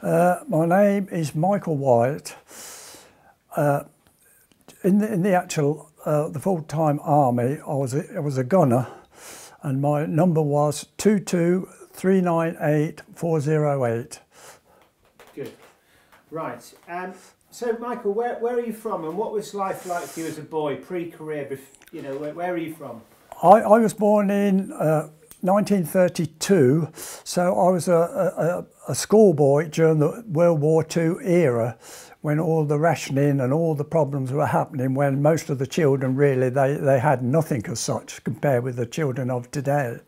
My name is Michael Wyatt. In the actual the full-time army, I was a gunner, and my number was 22398 Good. Right. So, Michael, where are you from, and what was life like for you as a boy, pre-career? You know, where are you from? I was born in 1932, so I was a schoolboy during the World War II era, when all the rationing and all the problems were happening, when most of the children really, they had nothing as such compared with the children of today.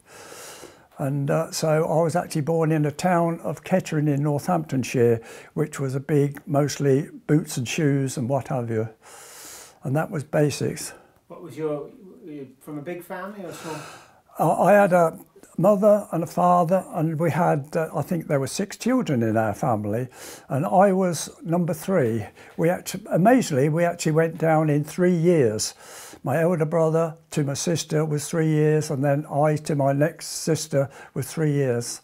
And so I was actually born in the town of Kettering in Northamptonshire, which was a big, mostly boots and shoes and what have you. And that was basics. What was were you from a big family or small? I had a mother and a father, and we had, I think there were 6 children in our family, and I was number 3. Amazingly, we actually went down in 3 years. My elder brother to my sister was 3 years, and then I to my next sister was 3 years.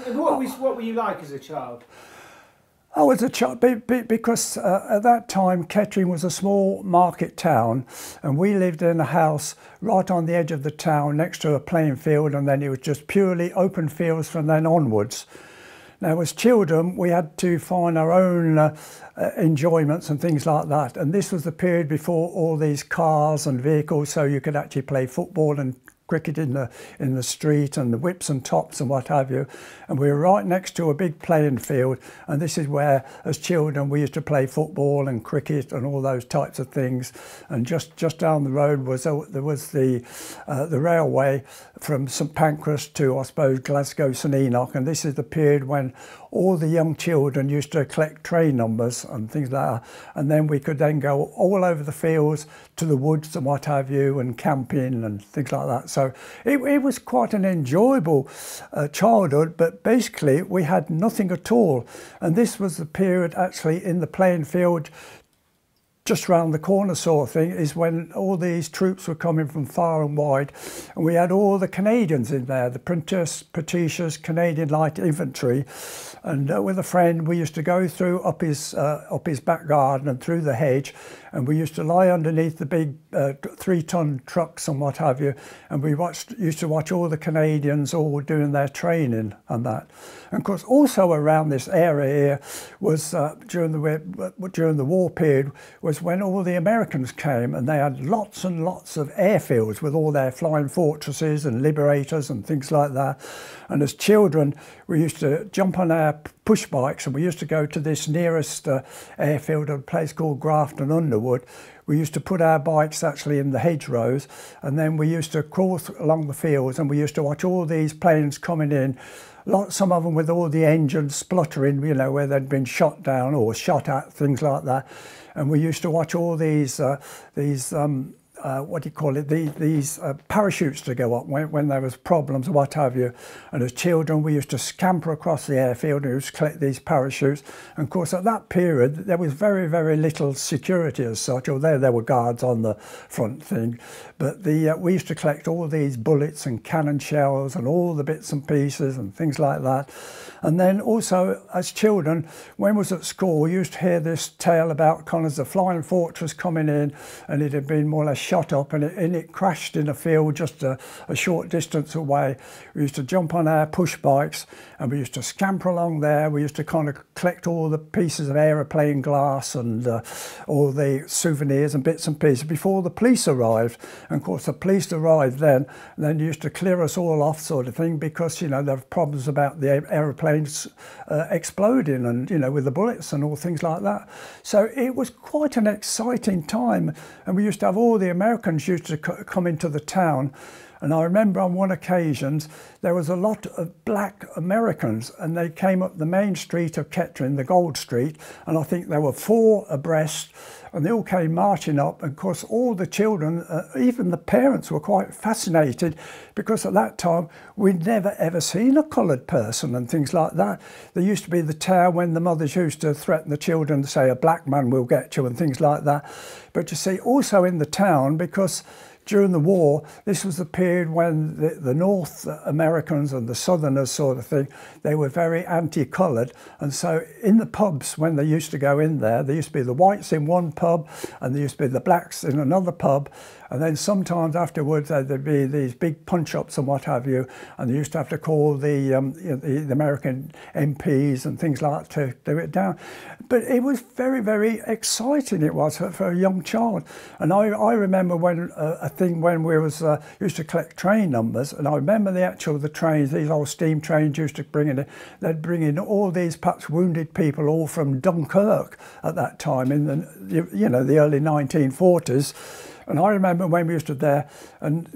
And what were you like as a child? I was a child because at that time Kettering was a small market town, and we lived in a house right on the edge of the town next to a playing field, and then it was just purely open fields from then onwards. Now, as children, we had to find our own enjoyments and things like that, and this was the period before all these cars and vehicles, so you could actually play football and cricket in the street, and the whips and tops and what have you. And we were right next to a big playing field, and this is where, as children, we used to play football and cricket and all those types of things. And just down the road was there was the railway from St Pancras to, I suppose, Glasgow St Enoch, and this is the period when all the young children used to collect train numbers and things like that, and then we could then go all over the fields to the woods and what have you, and camping and things like that. So it was quite an enjoyable childhood, but basically we had nothing at all. And this was the period actually in the playing field just round the corner sort of thing, is when all these troops were coming from far and wide, and we had all the Canadians in there, the Pratishas, Canadian Light Infantry, and with a friend we used to go through up his back garden and through the hedge, and we used to lie underneath the big 3-ton trucks and what have you, and we used to watch all the Canadians all doing their training and that. And of course also around this area here was during the war period was when all the Americans came, and they had lots and lots of airfields with all their flying fortresses and liberators and things like that. And as children we used to jump on our push bikes, and we used to go to this nearest airfield, a place called Grafton Underwood. We used to put our bikes actually in the hedgerows, and then we used to crawl along the fields, and we used to watch all these planes coming in, some of them with all the engines spluttering, you know, where they'd been shot down or shot at, things like that. And we used to watch all these what do you call it, these parachutes to go up when there was problems or what have you. And as children we used to scamper across the airfield and used to collect these parachutes. And of course at that period there was very, very little security as such, although there were guards on the front thing. But we used to collect all these bullets and cannon shells and all the bits and pieces and things like that. And then also as children, when we was at school, we used to hear this tale about Connors, the flying fortress coming in, and it had been more or less shot up, and it crashed in a field just a short distance away. We used to jump on our push bikes and we used to scamper along there. We used to kind of collect all the pieces of aeroplane glass and all the souvenirs and bits and pieces before the police arrived. And of course the police arrived then used to clear us all off sort of thing, because, you know, there were problems about the aeroplanes exploding and, you know, with the bullets and all things like that. So it was quite an exciting time, and we used to have all the Americans used to come into the town. And I remember on one occasion there was a lot of black Americans, and they came up the main street of Kettering, the Gold Street, and I think there were 4 abreast, and they all came marching up. And of course all the children, even the parents, were quite fascinated, because at that time we'd never ever seen a coloured person and things like that. There used to be the town when the mothers used to threaten the children to say a black man will get you and things like that. But you see, also in the town, because during the war, this was the period when the North Americans and the Southerners sort of thing, they were very anti-coloured. And so in the pubs, when they used to go in there used to be the whites in one pub and there used to be the blacks in another pub. And then sometimes afterwards there'd be these big punch-ups and what have you, and they used to have to call the American MPs and things like that to do it down. But it was very, very exciting, it was, for a young child. And I remember when a thing when we was used to collect train numbers, and I remember the trains, these old steam trains used to bring in, they'd bring in all these perhaps wounded people all from Dunkirk at that time in the early 1940s. And I remember when we used to there, and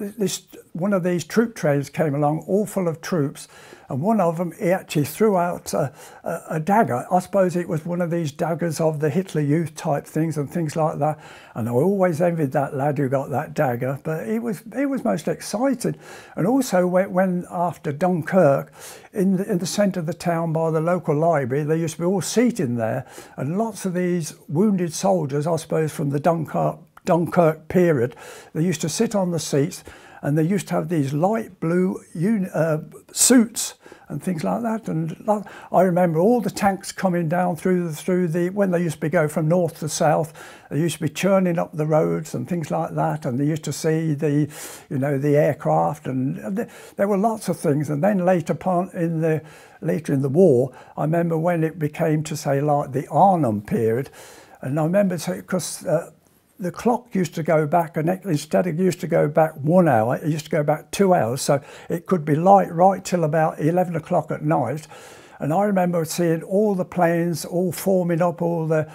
one of these troop trains came along, all full of troops, and one of them, he actually threw out a dagger. I suppose it was one of these daggers of the Hitler Youth type things and things like that. And I always envied that lad who got that dagger, but it was most exciting. And also when after Dunkirk, in the centre of the town by the local library, they used to be all seated there, and lots of these wounded soldiers, I suppose from the Dunkirk period, they used to sit on the seats, and they used to have these light blue suits and things like that. And I remember all the tanks coming down through the when they used to go from north to south, they used to be churning up the roads and things like that, and they used to see the aircraft, and there were lots of things. And then later in the war, I remember when it became to say like the Arnhem period, and I remember because the clock used to go back, and instead it used to go back 1 hour, it used to go back 2 hours, so it could be light right till about 11 o'clock at night. And I remember seeing all the planes all forming up, all the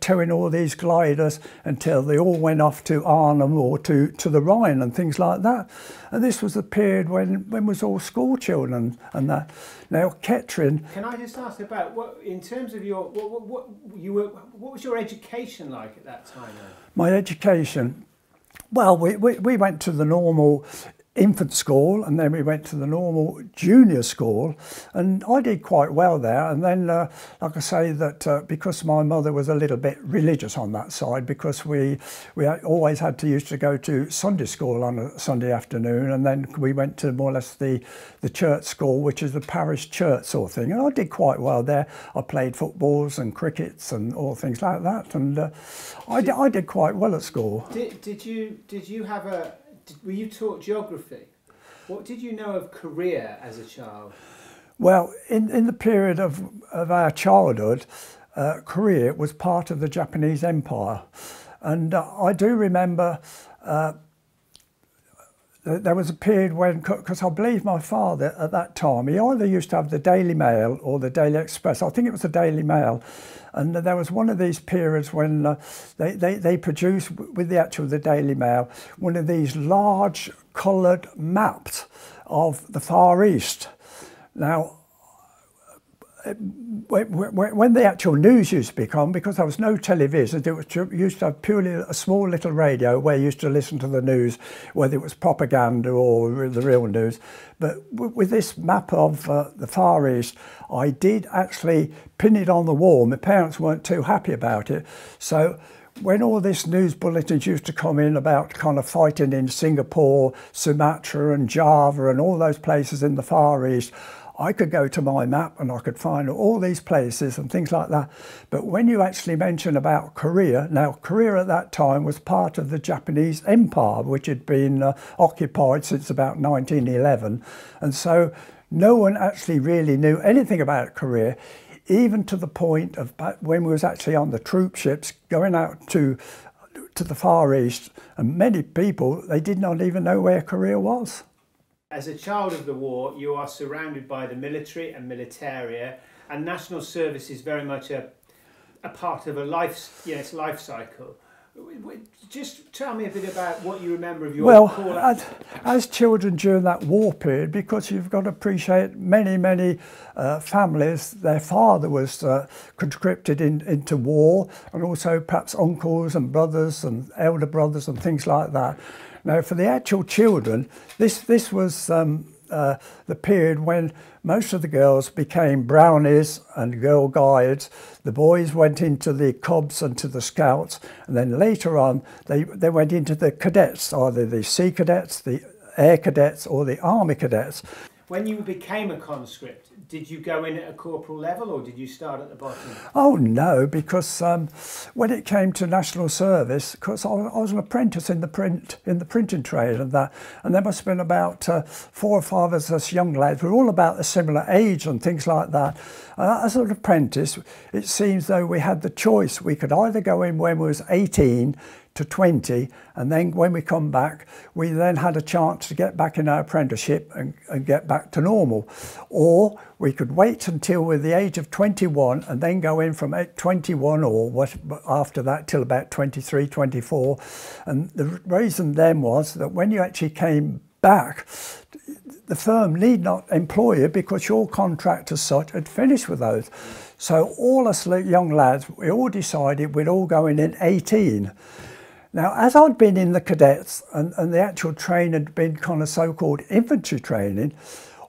towing all these gliders until they all went off to Arnhem or to the Rhine and things like that. And this was the period when was all school children and that. Now Kettering. Can I just ask about what, in terms of your what was your education like at that time then? My education, well, we went to the normal infant school, and then we went to the normal junior school, and I did quite well there. And then like I say, that because my mother was a little bit religious on that side, because we always used to go to Sunday school on a Sunday afternoon, and then we went to more or less the church school, which is the parish church sort of thing, and I did quite well there. I played footballs and crickets and all things like that, and I did quite well at school. Were you taught geography? What did you know of Korea as a child? Well, in the period of our childhood, Korea was part of the Japanese Empire. And I do remember there was a period when, because I believe my father at that time, he either used to have the Daily Mail or the Daily Express. I think it was the Daily Mail. And there was one of these periods when they produced, with the Daily Mail, one of these large coloured maps of the Far East. Now, when the actual news used to become, because there was no television, it used to have purely a small little radio where you used to listen to the news, whether it was propaganda or the real news. But with this map of the Far East, I did actually pin it on the wall. My parents weren't too happy about it. So when all this news bulletins used to come in about kind of fighting in Singapore, Sumatra and Java and all those places in the Far East, I could go to my map and I could find all these places and things like that. But when you actually mention about Korea, now Korea at that time was part of the Japanese Empire, which had been occupied since about 1911. And so no one actually really knew anything about Korea, even to the point of when we was actually on the troop ships going out to the Far East, and many people, they did not even know where Korea was. As a child of the war, you are surrounded by the military and militaria, and national service is very much a part of a life cycle. Just tell me a bit about what you remember of your as children during that war period, because you've got to appreciate many families, their father was conscripted into war, and also perhaps uncles and brothers and elder brothers and things like that. Now, for the actual children, this was the period when most of the girls became brownies and girl guides. The boys went into the Cobs and to the Scouts, and then later on they went into the cadets, either the Sea Cadets, the Air Cadets or the Army Cadets. When you became a conscript, did you go in at a corporal level or did you start at the bottom? Oh no, because when it came to national service, because I was an apprentice in the printing trade and that, and there must have been about 4 or 5 of us young lads. We were all about a similar age and things like that. As an apprentice, it seems though we had the choice. We could either go in when we was 18 to 20, and then when we come back, we then had a chance to get back in our apprenticeship and get back to normal. Or we could wait until we're the age of 21 and then go in from 21 or what after that till about 23, 24. And the reason then was that when you actually came back, the firm need not employ you because your contract as such had finished with those. So all us young lads, we all decided we'd all go in 18. Now, as I'd been in the cadets and the actual training had been kind of so-called infantry training,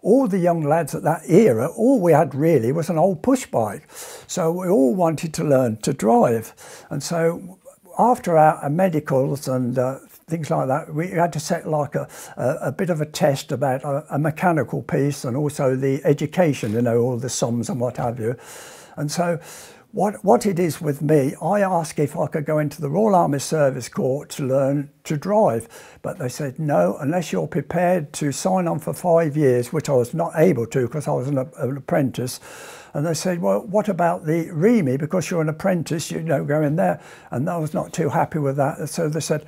all the young lads at that era, all we had really was an old push bike. So we all wanted to learn to drive. And so after our medicals and things like that, we had to set like a bit of a test about a mechanical piece and also the education, you know, all the sums and what have you. And so what it is with me, I asked if I could go into the Royal Army Service Corps to learn to drive, but they said no, unless you're prepared to sign on for 5 years, which I was not able to because I was an apprentice. And they said, well, what about the REME? Because you're an apprentice, you don't go in there. And I was not too happy with that. So they said,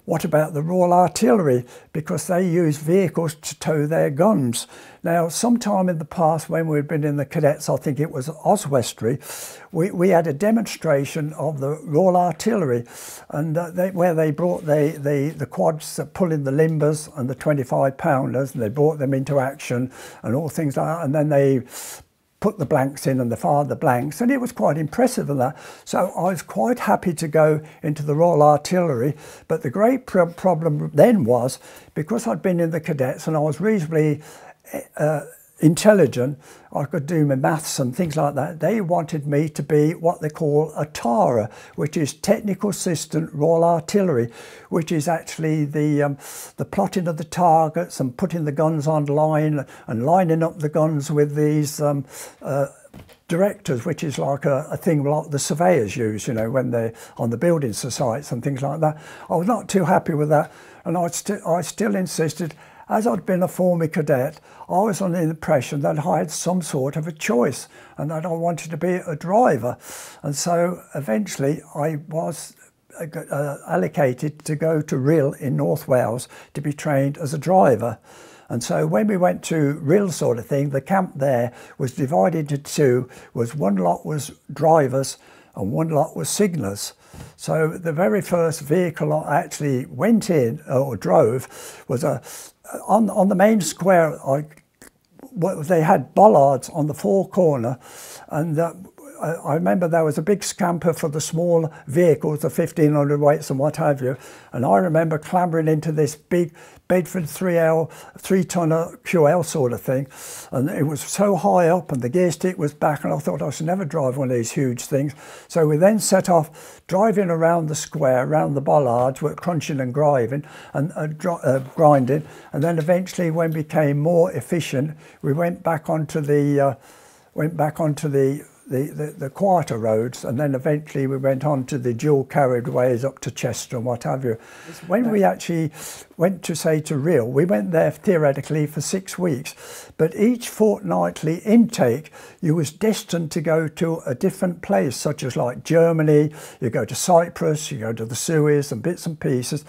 what about the Royal Artillery? Because they use vehicles to tow their guns. Now, sometime in the past when we'd been in the cadets, I think it was Oswestry, we had a demonstration of the Royal Artillery, and where they brought the quads that pull in the limbers and the 25-pounders, and they brought them into action and all things like that, and then they put the blanks in and they fired the blanks, and it was quite impressive in that. So I was quite happy to go into the Royal Artillery, but the great problem then was, because I'd been in the cadets and I was reasonably intelligent, I could do my maths and things like that, they wanted me to be what they call a TARA, which is Technical Assistant Royal Artillery, which is actually the plotting of the targets and putting the guns on line and lining up the guns with these directors, which is like a thing like the surveyors use, you know, when they're on the building sites and things like that. I was not too happy with that, and I still insisted. As I'd been a former cadet, I was under the impression that I had some sort of a choice and that I wanted to be a driver. And so eventually I was allocated to go to Rhyl in North Wales to be trained as a driver. And so when we went to Rhyl sort of thing, the camp there was divided into two. One lot was drivers and one lot was signallers. So the very first vehicle I actually went in or drove was on the main square. They had bollards on the 4 corner, and I remember there was a big scamper for the small vehicles, the 1500 weights and what have you, and I remember clambering into this big Bedford 3-tonner QL sort of thing, and it was so high up and the gear stick was back, and I thought I should never drive one of these huge things. So we then set off driving around the square, around the bollards, we're crunching and grinding, and then eventually when we became more efficient, we went back onto the quieter roads, and then eventually we went on to the dual carriageways up to Chester and what have you. When we actually went to Rhyl, we went there theoretically for 6 weeks, but each fortnightly intake you was destined to go to a different place, such as like Germany, you go to Cyprus, you go to the Suez and bits and pieces.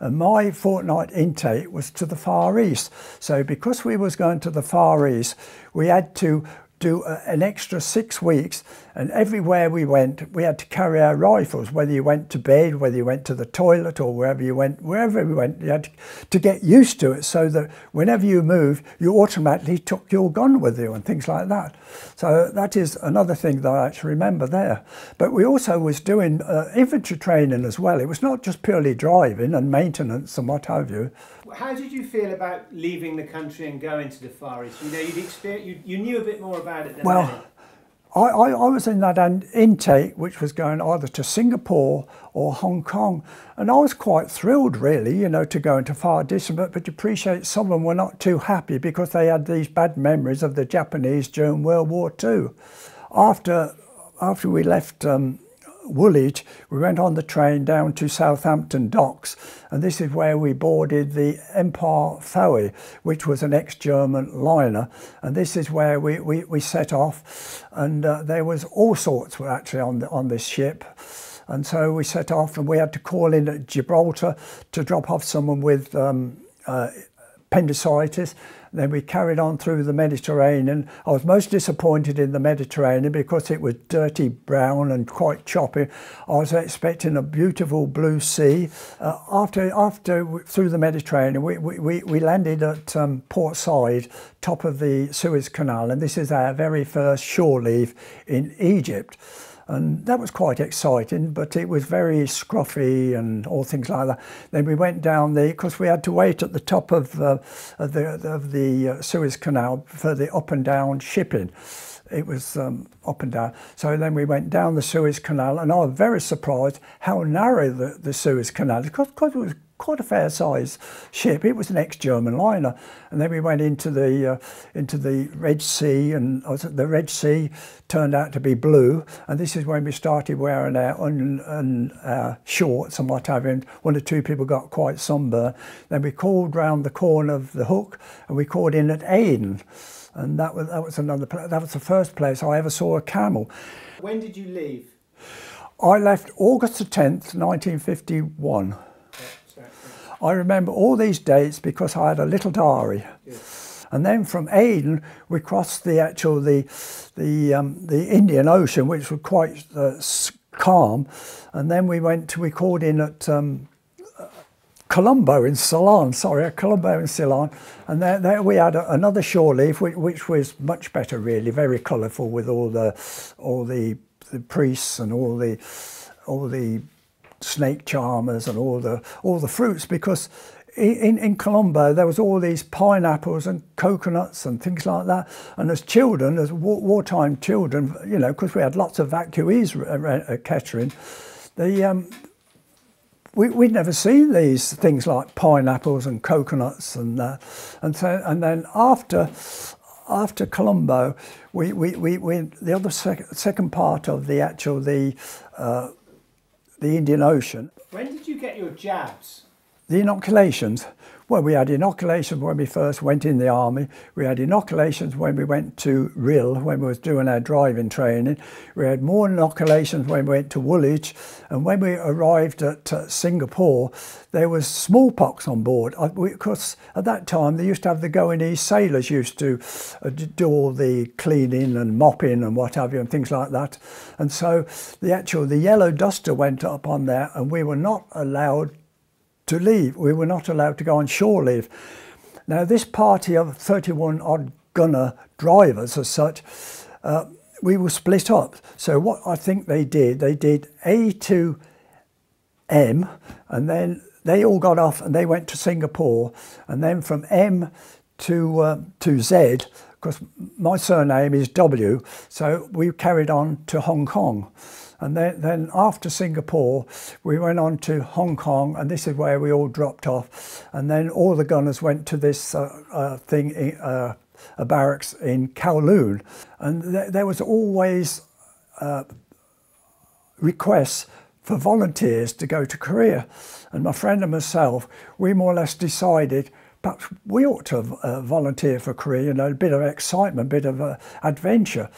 And my fortnight intake was to the Far East. So because we was going to the Far East, we had to do an extra 6 weeks, and everywhere we went we had to carry our rifles, whether you went to bed, whether you went to the toilet, or wherever we went, you had to get used to it, so that whenever you moved you automatically took your gun with you and things like that. So that is another thing that I actually remember there. But we also was doing infantry training as well. It was not just purely driving and maintenance and what have you. How did you feel about leaving the country and going to the Far East? You know, you knew a bit more about it than many. I was in that intake which was going either to Singapore or Hong Kong, and I was quite thrilled really, you know, to go into far distance, but you appreciate some of them were not too happy because they had these bad memories of the Japanese during World War II. After we left Woolwich, we went on the train down to Southampton docks, and this is where we boarded the Empire Fowey, which was an ex-German liner, and this is where we set off, and there was all sorts were actually on this ship. And so we set off, and we had to call in at Gibraltar to drop off someone with appendicitis. Then we carried on through the Mediterranean. I was most disappointed in the Mediterranean because it was dirty brown and quite choppy. I was expecting a beautiful blue sea. Through the Mediterranean, we landed at Port Said, top of the Suez Canal, and this is our very first shore leave in Egypt. And that was quite exciting, but it was very scruffy and all things like that. Then we went down because we had to wait at the top of the Suez Canal for the up and down shipping. It was up and down. So then we went down the Suez Canal, and I was very surprised how narrow the Suez Canal is, because it was quite a fair size ship. It was an ex-German liner, and then we went into the Red Sea, and the Red Sea turned out to be blue, and this is when we started wearing our shorts and what have you. And one or two people got quite sunburned. Then we called round the corner of the Hook, and we called in at Aden, and that was another place. That was the first place I ever saw a camel. When did you leave? I left August the 10th, 1951. I remember all these dates because I had a little diary. Yes. And then from Aden we crossed the Indian Ocean, which was quite calm, and then we called in at Colombo in Ceylon. And there we had another shore leave, which was much better really, very colourful, with all the priests and all the snake charmers and all the fruits, because in Colombo there was all these pineapples and coconuts and things like that. And as children, as wartime children, you know, because we had lots of evacuees at Kettering, we'd never seen these things like pineapples and coconuts and then after Colombo, the other second part of the Indian Ocean. When did you get your jabs? The inoculations. Well, we had inoculations when we first went in the army. We had inoculations when we went to Rhyl, when we was doing our driving training. We had more inoculations when we went to Woolwich. And when we arrived at Singapore, there was smallpox on board. Because at that time, they used to have the Goanese sailors used to do all the cleaning and mopping and what have you and things like that. And so the yellow duster went up on there, and we were not allowed to leave. We were not allowed to go on shore leave. Now this party of 31 odd gunner drivers as such, we were split up. So what I think they did A to M, and then they all got off and they went to Singapore, and then from M to Z, because my surname is W, so we carried on to Hong Kong. And then after Singapore, we went on to Hong Kong, and this is where we all dropped off. And then all the gunners went to this a barracks in Kowloon. And there was always requests for volunteers to go to Korea. And my friend and myself, we more or less decided perhaps we ought to volunteer for Korea, you know, a bit of excitement, a bit of adventure.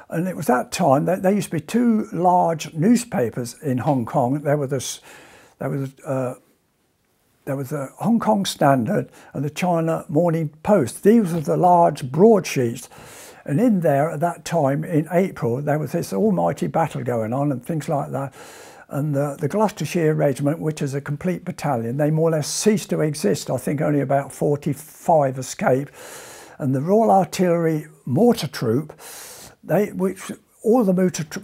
And it was that time that there used to be two large newspapers in Hong Kong. There was the Hong Kong Standard and the China Morning Post. These were the large broadsheets. And in there at that time, in April, there was this almighty battle going on and things like that. And the Gloucestershire Regiment, which is a complete battalion, they more or less ceased to exist. I think only about 45 escaped. And the Royal Artillery Mortar Troop, all the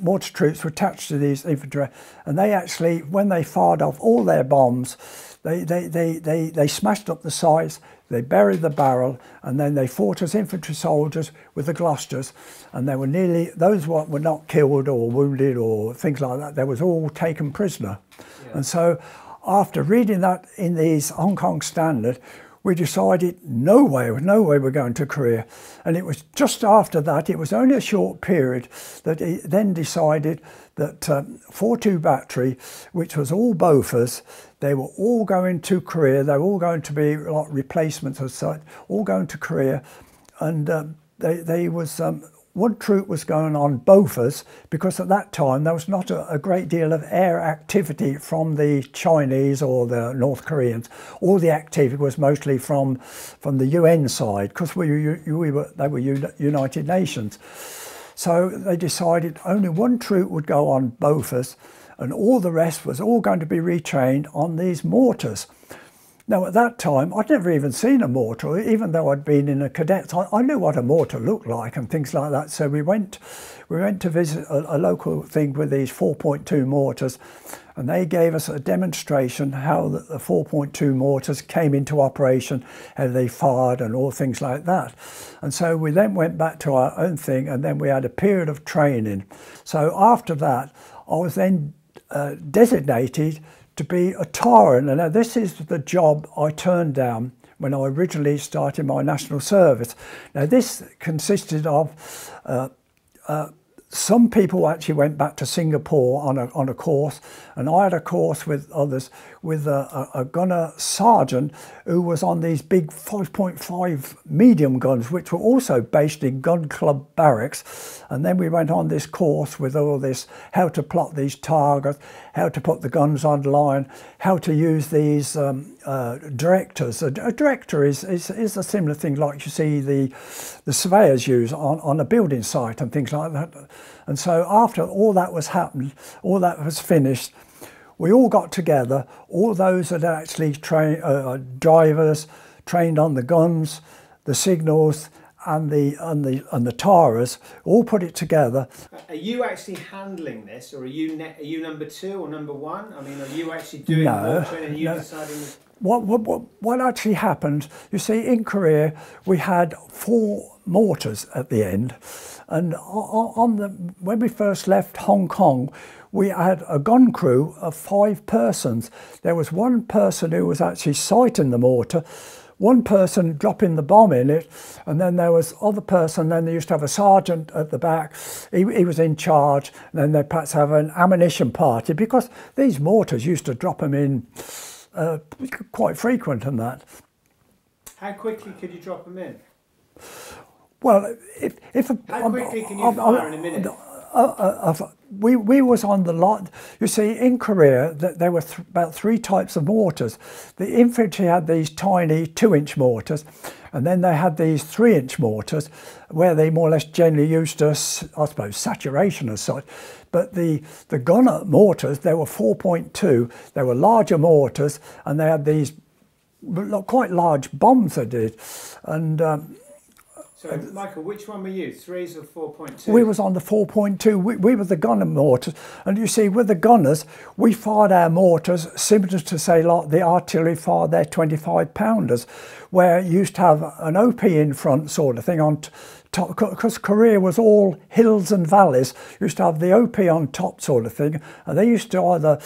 mortar troops were attached to these infantry, and they actually, when they fired off all their bombs, They smashed up the sights, they buried the barrel, and then they fought as infantry soldiers with the Gloucesters, and they were nearly, those what were not killed or wounded or things like that, they was all taken prisoner. Yeah. And so after reading that in these Hong Kong Standard, we decided no way we're going to Korea. And it was just after that, it was only a short period, that he then decided that 4-2 battery, which was all Bofors, they were all going to Korea. They were all going to be like replacements or such, all going to Korea. And they was one troop was going on Bofors, because at that time there was not a great deal of air activity from the Chinese or the North Koreans. All the activity was mostly from the UN side, because they were United Nations. So they decided only one troop would go on Bofors, and all the rest was all going to be retrained on these mortars. Now at that time, I'd never even seen a mortar, even though I'd been in a cadet. I knew what a mortar looked like and things like that. So we went to visit a local thing with these 4.2 mortars, and they gave us a demonstration how the 4.2 mortars came into operation, how they fired and all things like that. And so we then went back to our own thing, and then we had a period of training. So after that, I was then designated to be a TAR. And now this is the job I turned down when I originally started my national service. Now this consisted of some people actually went back to Singapore on a course, and I had a course with others, with a gunner sergeant who was on these big 5.5 medium guns, which were also based in gun club barracks. And then we went on this course with all this, how to plot these targets, how to put the guns on line, how to use these directors. A director is a similar thing like you see the surveyors use on a building site and things like that. And so after all that was happened, all that was finished, we all got together, all those that actually drivers, trained on the guns, the signals, and the TARers, all put it together. Are you actually handling this, or are you number 2 or number 1? I mean, are you actually doing more training and you deciding? What actually happened, you see, in Korea, we had 4 mortars at the end. And when we first left Hong Kong, we had a gun crew of 5 persons. There was one person who was actually sighting the mortar, one person dropping the bomb in it, and then there was other person, then they used to have a sergeant at the back, he was in charge, and then they'd perhaps have an ammunition party, because these mortars used to drop them in quite frequent and that. How quickly could you drop them in? Well, how quickly can you fire in a minute? We was on the lot. You see, in Korea, there were about 3 types of mortars. The infantry had these tiny 2-inch mortars, and then they had these 3-inch mortars, where they more or less generally used, I suppose, saturation as such. But the gunner mortars, they were 4.2. They were larger mortars, and they had these quite large bombs they did. And so, Michael, which one were you, 3s or 4.2? We was on the 4.2. We were the gunner mortars. And you see, with the gunners, we fired our mortars similar to, say, like the artillery fired their 25-pounders, where you used to have an OP in front sort of thing on top, because Korea was all hills and valleys. You used to have the OP on top sort of thing, and they used to either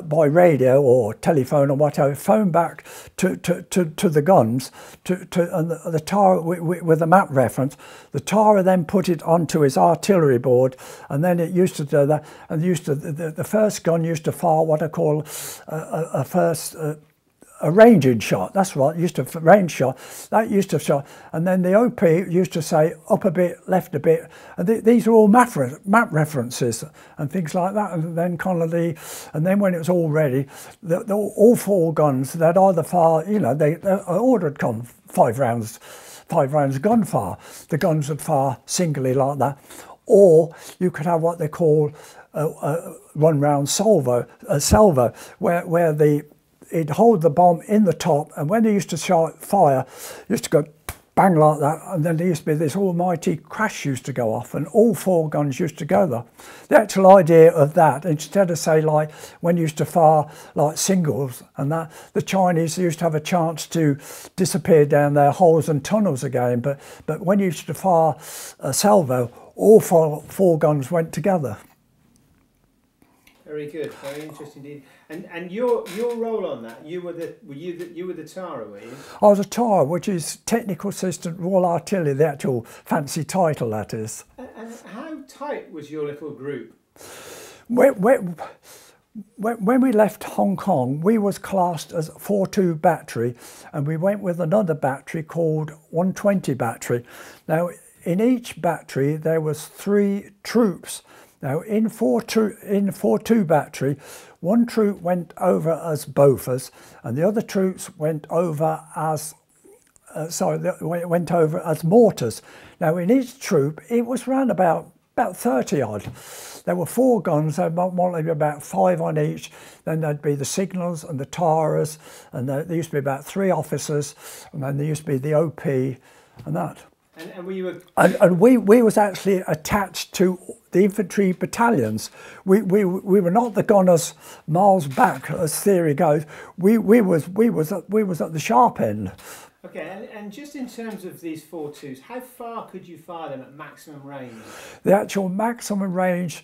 by radio or telephone or whatever phone back to the guns and the TAR with the map reference. The TAR then put it onto his artillery board, and then it used to do that. And the first gun used to fire what I call a ranging shot. That's right, used to range shot. That used to shot, and then the OP used to say up a bit, left a bit. And these are all map references and things like that. And then kind of and then when it was all ready, all 4 guns, they'd either fire, you know, they ordered 5 rounds gunfire. The guns would fire singly like that, or you could have what they call a 1-round salvo, where it'd hold the bomb in the top, and when they used to fire, it used to go bang like that, and then there used to be this almighty crash used to go off, and all 4 guns used to go there. The actual idea of that, instead of say like when you used to fire like singles and that, the Chinese used to have a chance to disappear down their holes and tunnels again, but when you used to fire a salvo, all four guns went together. Very good, very interesting indeed. And your role on that, you were the Tara, were you? I was a Tara, which is Technical Assistant Royal Artillery, the actual fancy title that is. And how tight was your little group? When we left Hong Kong, we was classed as 4-2 battery, and we went with another battery called 120 battery. Now, in each battery there was 3 troops. Now, in 4-2 battery, one troop went over as Bofors, and the other troops went over as went over as mortars. Now, in each troop, it was round about 30 odd. There were 4 guns, there might be about 5 on each. Then there'd be the signals and the Taras, and there used to be about 3 officers, and then there used to be the OP and that. And we was actually attached to the infantry battalions. We were not the gunners miles back, as theory goes. We was at the sharp end. Okay, and just in terms of these 4-2s, how far could you fire them at maximum range? The actual maximum range,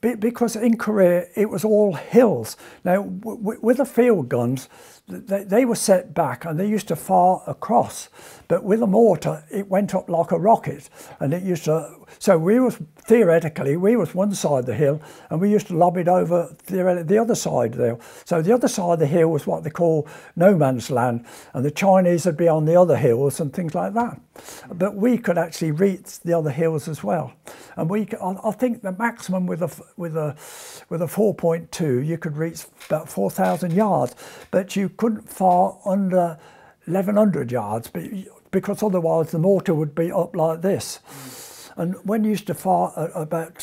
because in Korea it was all hills. Now with the field guns, they were set back and they used to fire across, but with a mortar it went up like a rocket, and it used to. So we was theoretically one side of the hill, and we used to lob it over the other side there. So the other side of the hill was what they call no man's land, and the Chinese would be on the other hills and things like that. But we could actually reach the other hills as well, and I think the maximum with a 4.2 you could reach about 4,000 yards, but you couldn't fire under 1,100 yards, because otherwise the mortar would be up like this. And when you used to fire at about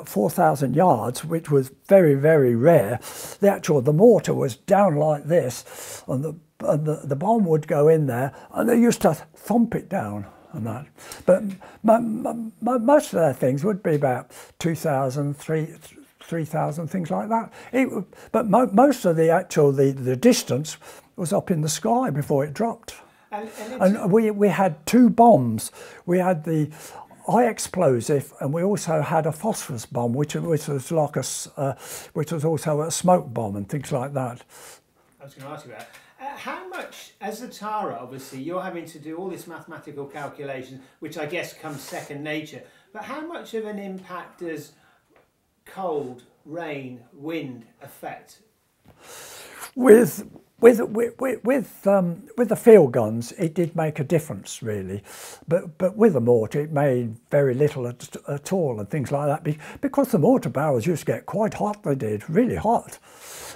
4,000 yards, which was very, very rare, the mortar was down like this, and the bomb would go in there, and they used to thump it down and that. But most of their things would be about 2,000, 3,000, things like that. But most of the distance was up in the sky before it dropped. And we had 2 bombs. We had the high explosive, and we also had a phosphorus bomb, which was like which was also a smoke bomb and things like that. I was going to ask you about how much, as the Tara, obviously you're having to do all this mathematical calculation, which I guess comes second nature. But how much of an impact does cold, rain, wind affect? With the field guns, it did make a difference really, but with the mortar, it made very little at all and things like that, because the mortar barrels used to get quite hot. They did, really hot,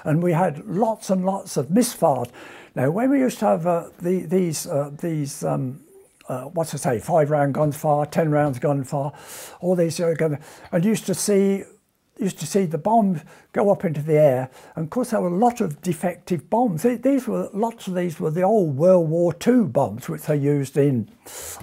and we had lots and lots of misfires. Now, when we used to have these 5-round guns fire, 10 rounds gun fire, all these and used to see the bombs go up into the air, and of course there were a lot of defective bombs. Lots of these were the old World War II bombs, which they used in,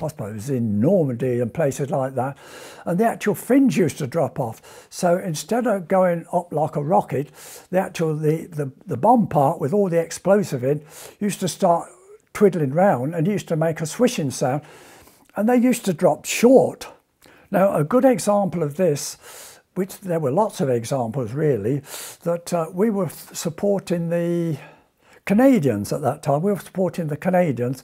I suppose, in Normandy and places like that, and the actual fins used to drop off. So instead of going up like a rocket, the bomb part with all the explosive in used to start twiddling round and used to make a swishing sound, and they used to drop short. Now, a good example of this, which there were lots of examples really, that we were supporting the Canadians at that time. We were supporting the Canadians,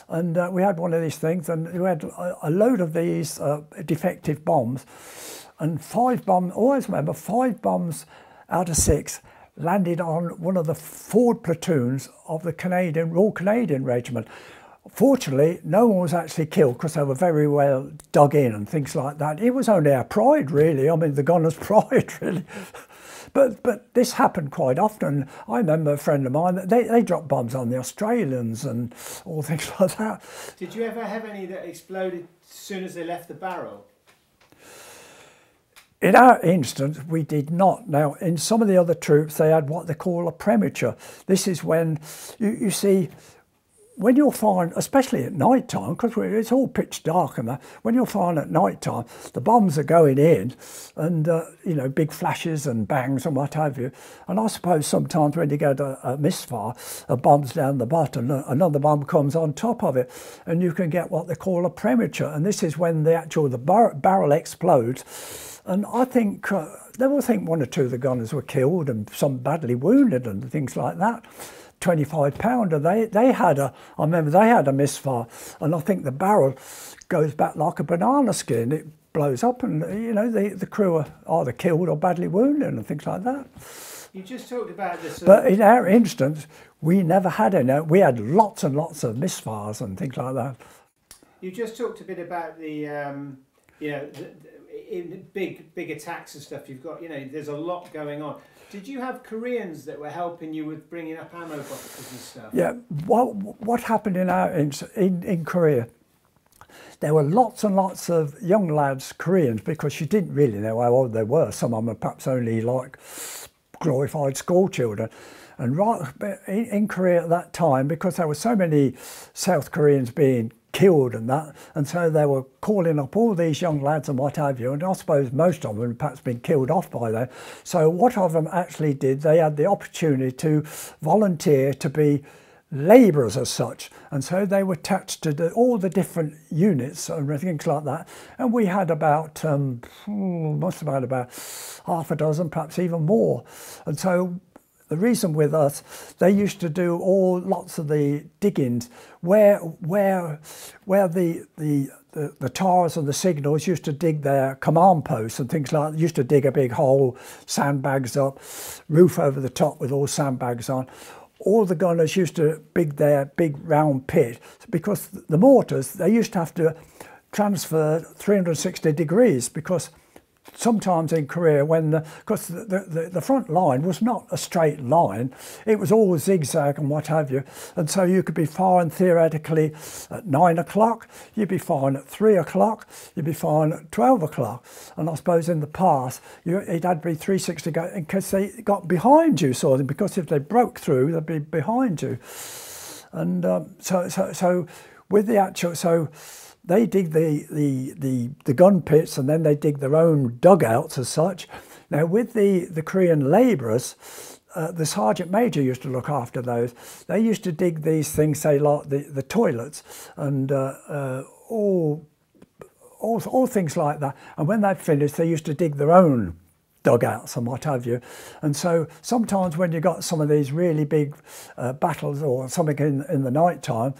and we had one of these things, and we had a load of these defective bombs, and 5 bombs, always remember, 5 bombs out of 6 landed on one of the forward platoons of the Royal Canadian Regiment. Fortunately, no one was actually killed because they were very well dug in and things like that. It was only our pride, really. I mean, the gunner's pride, really. But this happened quite often. I remember a friend of mine, they dropped bombs on the Australians and all things like that. Did you ever have any that exploded as soon as they left the barrel? In our instance, we did not. Now, in some of the other troops, they had what they call a premature. This is when, you see, when you're firing, especially at night time, because it's all pitch dark and that, when you're firing at night time, the bombs are going in and, you know, big flashes and bangs and what have you. And I suppose sometimes when you get a misfire, a bomb's down the butt and another bomb comes on top of it, and you can get what they call a premature. And this is when the barrel explodes. And I think, they will think one or two of the gunners were killed and some badly wounded and things like that. 25 pounder, they had I remember they had a misfire, and I think the barrel goes back like a banana skin. It blows up, and you know the crew are either killed or badly wounded and things like that. You just talked about this. But in our instance, we never had any. We had lots and lots of misfires and things like that. You just talked a bit about the, you know, in big attacks and stuff. You've got, you know, there's a lot going on. Did you have Koreans that were helping you with bringing up ammo boxes and stuff? Yeah, what happened in Korea, there were lots and lots of young lads, Koreans, because you didn't really know how old they were. Some of them were perhaps only like glorified school children. And right in Korea at that time, because there were so many South Koreans being killed and that, and so they were calling up all these young lads and what have you, and I suppose most of them had perhaps been killed off by then. So what of them actually did, they had the opportunity to volunteer to be labourers as such, and so they were attached to all the different units and things like that. And we had about must have had about half a dozen, perhaps even more. And so the reason with us, they used to do lots of the diggings where the towers and the signals used to dig their command posts and things like that. Used to dig a big hole, sandbags up, roof over the top with all sandbags on. All the gunners used to dig their big round pit, because the mortars, they used to have to transfer 360 degrees, because sometimes in Korea, because the front line was not a straight line, it was all zigzag and what have you, and so you could be firing theoretically at 9 o'clock, you'd be firing at 3 o'clock, you'd be firing at 12 o'clock, and I suppose in the past it had to be 360 in case they got behind you, sort of, because if they broke through, they'd be behind you. And so with the actual, they dig the gun pits, and then they dig their own dugouts as such. Now with the Korean labourers, the sergeant major used to look after those. They used to dig these things, say like the toilets and all things like that. And when they'd finished, they used to dig their own dugouts and what have you. And so sometimes when you got some of these really big battles or something in the night time,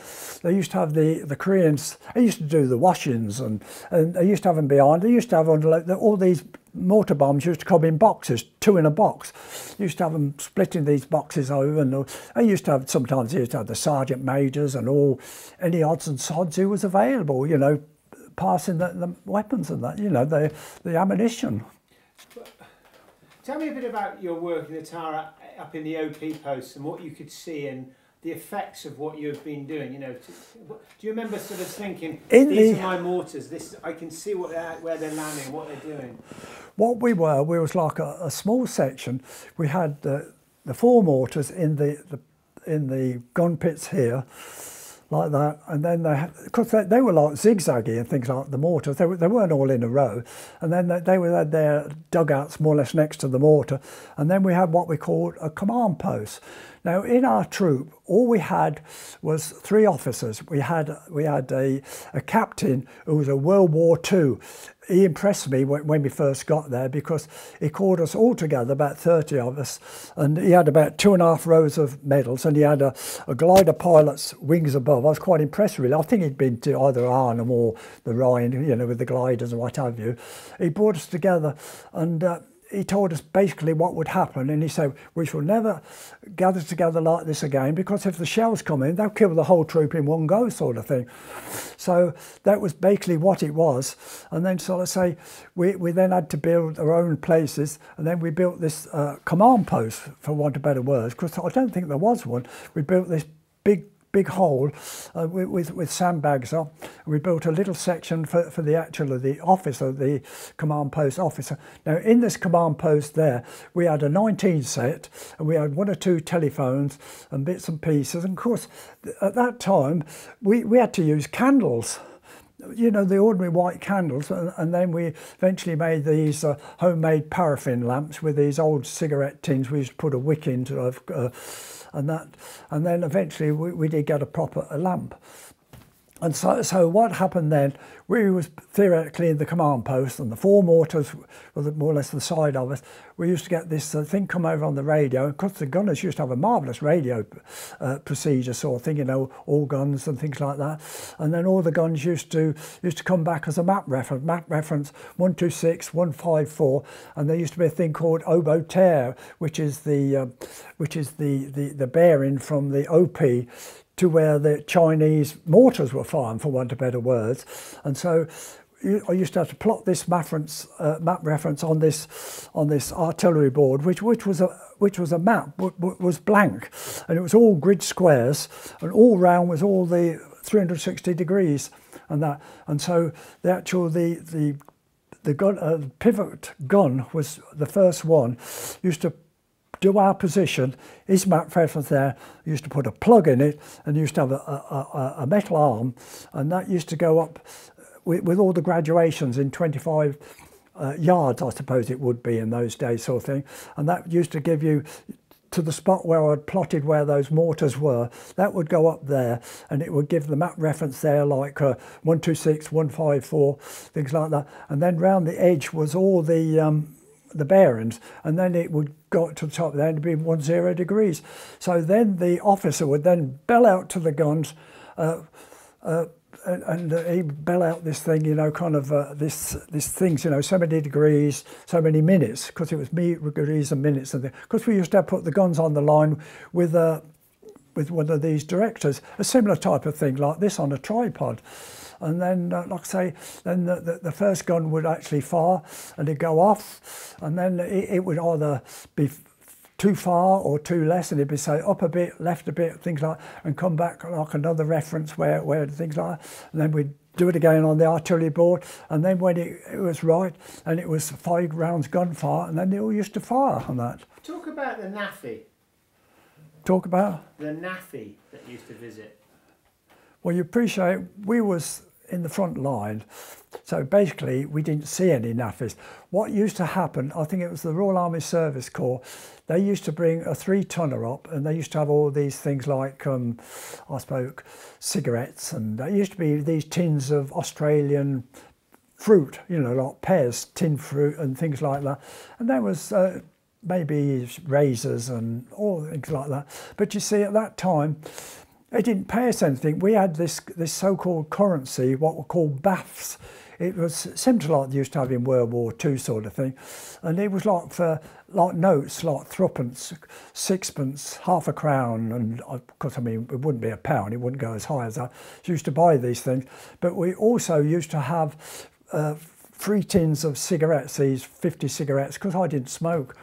they used to have the Koreans, they used to do the washings, and they used to have them behind. They used to have all these mortar bombs used to come in boxes, 2 in a box. Used to have them splitting these boxes over, and they used to have, sometimes they used to have the sergeant majors and any odds and sods who was available, you know, passing the weapons and that, you know, the ammunition. Tell me a bit about your work in the tower up in the OP posts and what you could see and the effects of what you've been doing. You know, do you remember sort of thinking, these are my mortars, I can see where they're landing, what they're doing? What we was like a small section. We had the 4 mortars in the gun pits here, like that, and then because they were like zigzaggy and things like the mortars, they weren't all in a row, and then they had their dugouts more or less next to the mortar, and then we had what we called a command post. Now in our troop, all we had was 3 officers. We had a captain who was a World War II. He impressed me when we first got there, because he called us all together, about 30 of us, and he had about 2.5 rows of medals, and he had a glider pilot's wings above. I was quite impressed, really. I think he'd been to either Arnhem or the Rhine, you know, with the gliders and what have you. He brought us together, and he told us basically what would happen, and he said, we shall never gather together like this again, because if the shells come in, they'll kill the whole troop in one go, sort of thing. So that was basically what it was. And then, so let's say, we then had to build our own places, and then we built this command post, for want of better words, because I don't think there was one. We built this big big hole with sandbags up. We built a little section for the officer, the command post officer. Now in this command post there, we had a 19 set, and we had 1 or 2 telephones and bits and pieces. And of course, at that time, we had to use candles. You know, the ordinary white candles, and then we eventually made these homemade paraffin lamps with these old cigarette tins. We used to put a wick into, and then eventually we did get a proper lamp. And so what happened then, we was theoretically in the command post, and the 4 mortars were more or less the side of us. We used to get this thing come over on the radio. Of course, the gunners used to have a marvellous radio procedure sort of thing, you know, all guns and things like that. And then all the guns used to come back as a map reference 126, 154, and there used to be a thing called oboe tear, which is the bearing from the OP to where the Chinese mortars were firing, for want of better words. And so I used to have to plot this map reference on this artillery board, which was a map, was blank, and it was all grid squares, and all round was all the 360 degrees, and that. And so the actual the gun, pivot gun was the first one. Used to do our position, his map reference there, used to put a plug in it, and used to have a metal arm, and that used to go up with all the graduations in 25 yards, I suppose it would be in those days, sort of thing. And that used to give you to the spot where I'd plotted where those mortars were. That would go up there, and it would give the map reference there, like 126, 154, things like that. And then round the edge was all the bearings, and then it would go to the top there and be 10 degrees. So then the officer would then bell out to the guns, and he'd bell out this thing, you know, kind of this things, you know, so many degrees, so many minutes, because it was degrees and minutes. And because we used to put the guns on the line with one of these directors, a similar type of thing like this on a tripod. And then, like I say, then the first gun would actually fire, and it'd go off, and then it would either be too far or too less, and it'd be say up a bit, left a bit, things like, and come back like another reference where things like that. And then we'd do it again on the artillery board, and then when it was right, and it was 5 rounds gunfire, and then they all used to fire on that. Talk about the NAAFI. Talk about? The NAAFI that used to visit. Well, you appreciate, we was in the front line, so basically we didn't see any NAAFIs. What used to happen, I think it was the Royal Army Service Corps, they used to bring a 3-tonner up, and they used to have all these things like, I suppose, cigarettes, and there used to be these tins of Australian fruit, you know, like pears, tin fruit and things like that. And there was maybe razors and all things like that. But you see, at that time, they didn't pay us anything. We had this so-called currency, what were called baths. It was similar to like they used to have in World War II sort of thing. And it was like for like notes, like threepence, sixpence, half a crown. And of course, I mean, it wouldn't be a pound, it wouldn't go as high as that. So we used to buy these things. But we also used to have 3 tins of cigarettes, these 50 cigarettes, because I didn't smoke.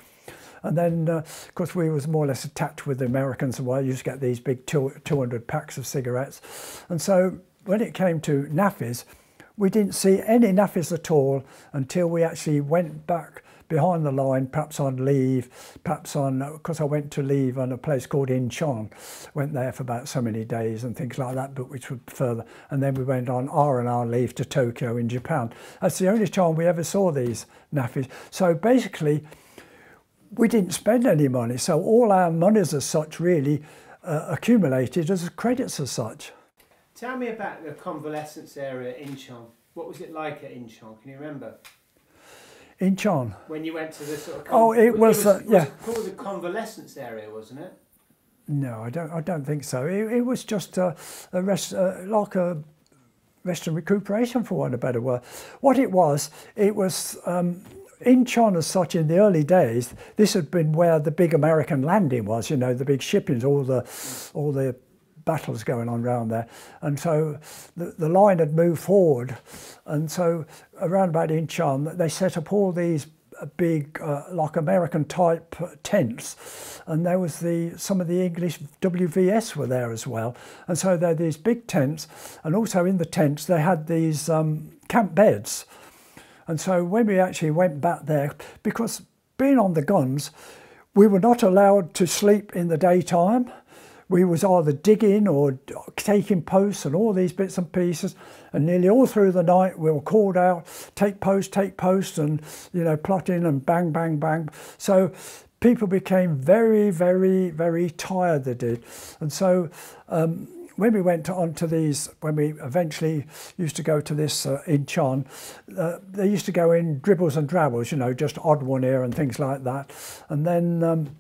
And then, of course, we was more or less attached with the Americans, and we used to get these big 200 packs of cigarettes. And so when it came to NAAFIs, we didn't see any NAAFIs at all until we actually went back behind the line, perhaps on leave, perhaps on, because I went to leave on a place called Incheon, went there for about so many days and things like that, but which were further. And then we went on R&R leave to Tokyo in Japan. That's the only time we ever saw these NAAFIs. So basically, we didn't spend any money, so all our monies as such really accumulated as credits as such. Tell me about the convalescence area at Incheon. What was it like at Incheon? Can you remember? Incheon? When you went to the sort of... Oh, it was yeah. It called the convalescence area, wasn't it? No, I don't think so. It was just like a rest and recuperation, for want of a better word. What it was Incheon as such, in the early days, this had been where the big American landing was, you know, the big shippings, all the battles going on around there. And so the line had moved forward, and so around about Incheon they set up all these big, like American type tents, and there was some of the English WVS were there as well, and so they had these big tents, and also in the tents they had these camp beds, and so when we actually went back there, because being on the guns, we were not allowed to sleep in the daytime. We was either digging or taking posts and all these bits and pieces, and nearly all through the night we were called out, take post, and plotting and bang, bang, bang. So people became very, very, very tired, they did. And so when we went on to these, when we eventually used to go to this Incheon, they used to go in dribbles and drabbles, just odd one here and things like that. And then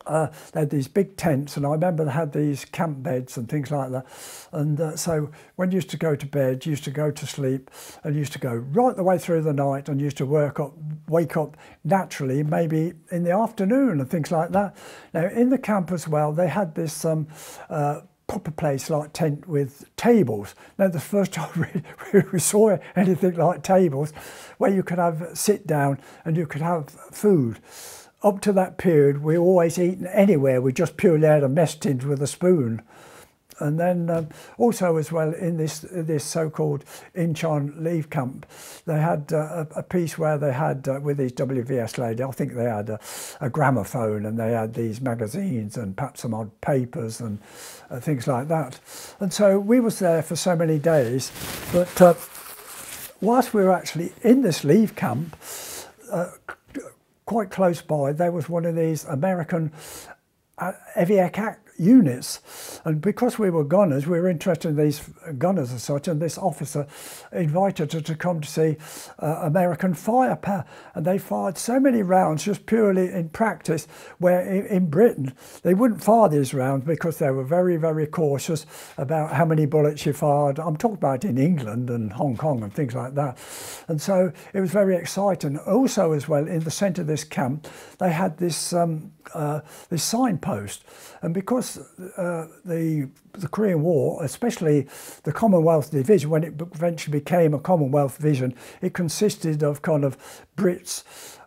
they had these big tents, and I remember they had these camp beds and things like that. And so when you used to go to bed, you used to go to sleep, and you used to go right the way through the night, and used to wake up naturally, maybe in the afternoon and things like that. Now in the camp as well, they had this proper place like tent with tables. Now the first time we saw anything like tables, where you could sit down and you could have food. Up to that period, we always eaten anywhere. We just purely had a mess tins with a spoon. And then also as well in this so-called Incheon leave camp, they had a piece where they had, with these WVS ladies, I think they had a gramophone, and they had these magazines and perhaps some odd papers and things like that. And so we was there for so many days, but whilst we were actually in this leave camp, quite close by, there was one of these American Eviac units, and because we were gunners, we were interested in these gunners as such, and this officer invited us to come to see American firepower, and they fired so many rounds just purely in practice, where in Britain they wouldn't fire these rounds because they were very, very cautious about how many bullets you fired. I'm talking about in England and Hong Kong and things like that. And so it was very exciting. Also as well, in the centre of this camp, they had this this signpost, and because the Korean War, especially the Commonwealth Division, when it eventually became a Commonwealth Division, it consisted of kind of Brits,